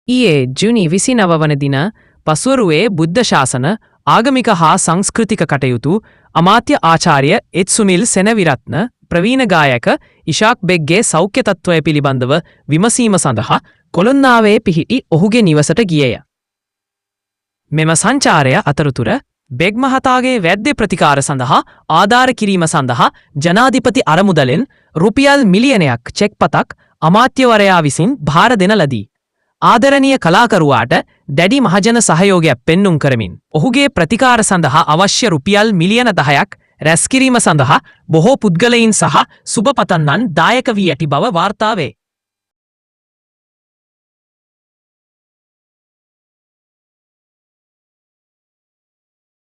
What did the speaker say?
ඊයේ ජුනි 29 වන දින පස්වරුවේ බුද්ධ ශාසන ආගමික හා සංස්කෘතික කටයුතු අමාත්‍ය ආචාර්ය එච් සුනිල් සෙනවිරත්න ප්‍රවීණ ගායක ඉෂාක් බෙග්ගේ සෞඛ්‍ය තත්ත්වය පිළිබඳව විමසීම සඳහා කොළොන්නාවේ පිහිටි ඔහුගේ නිවසට ගියේය. මෙම සංචාරය අතරතුර බෙග් මහතාගේ වැද්‍ය ප්‍රතිකාර සඳහා ආධාර කිරීම සඳහා ජනාධිපති අරමුදලෙන් රුපියල් මිලියනයක් චෙක්පතක් අමාත්‍යවරයා විසින් භාර දෙන ලදී. ආදරණීය කලාකරුවාට දැඩි මහජන සහයෝගයක් පෙන්නුම් කරමින් ඔහුගේ ප්‍රතිකාර සඳහා අවශ්‍ය රුපියල් මිලියන 10ක් රැස්කිරීම සඳහා බොහෝ පුද්ගලයින් සහ සුබපතන්නන් දායක වී ඇති බව වාර්තා වේ.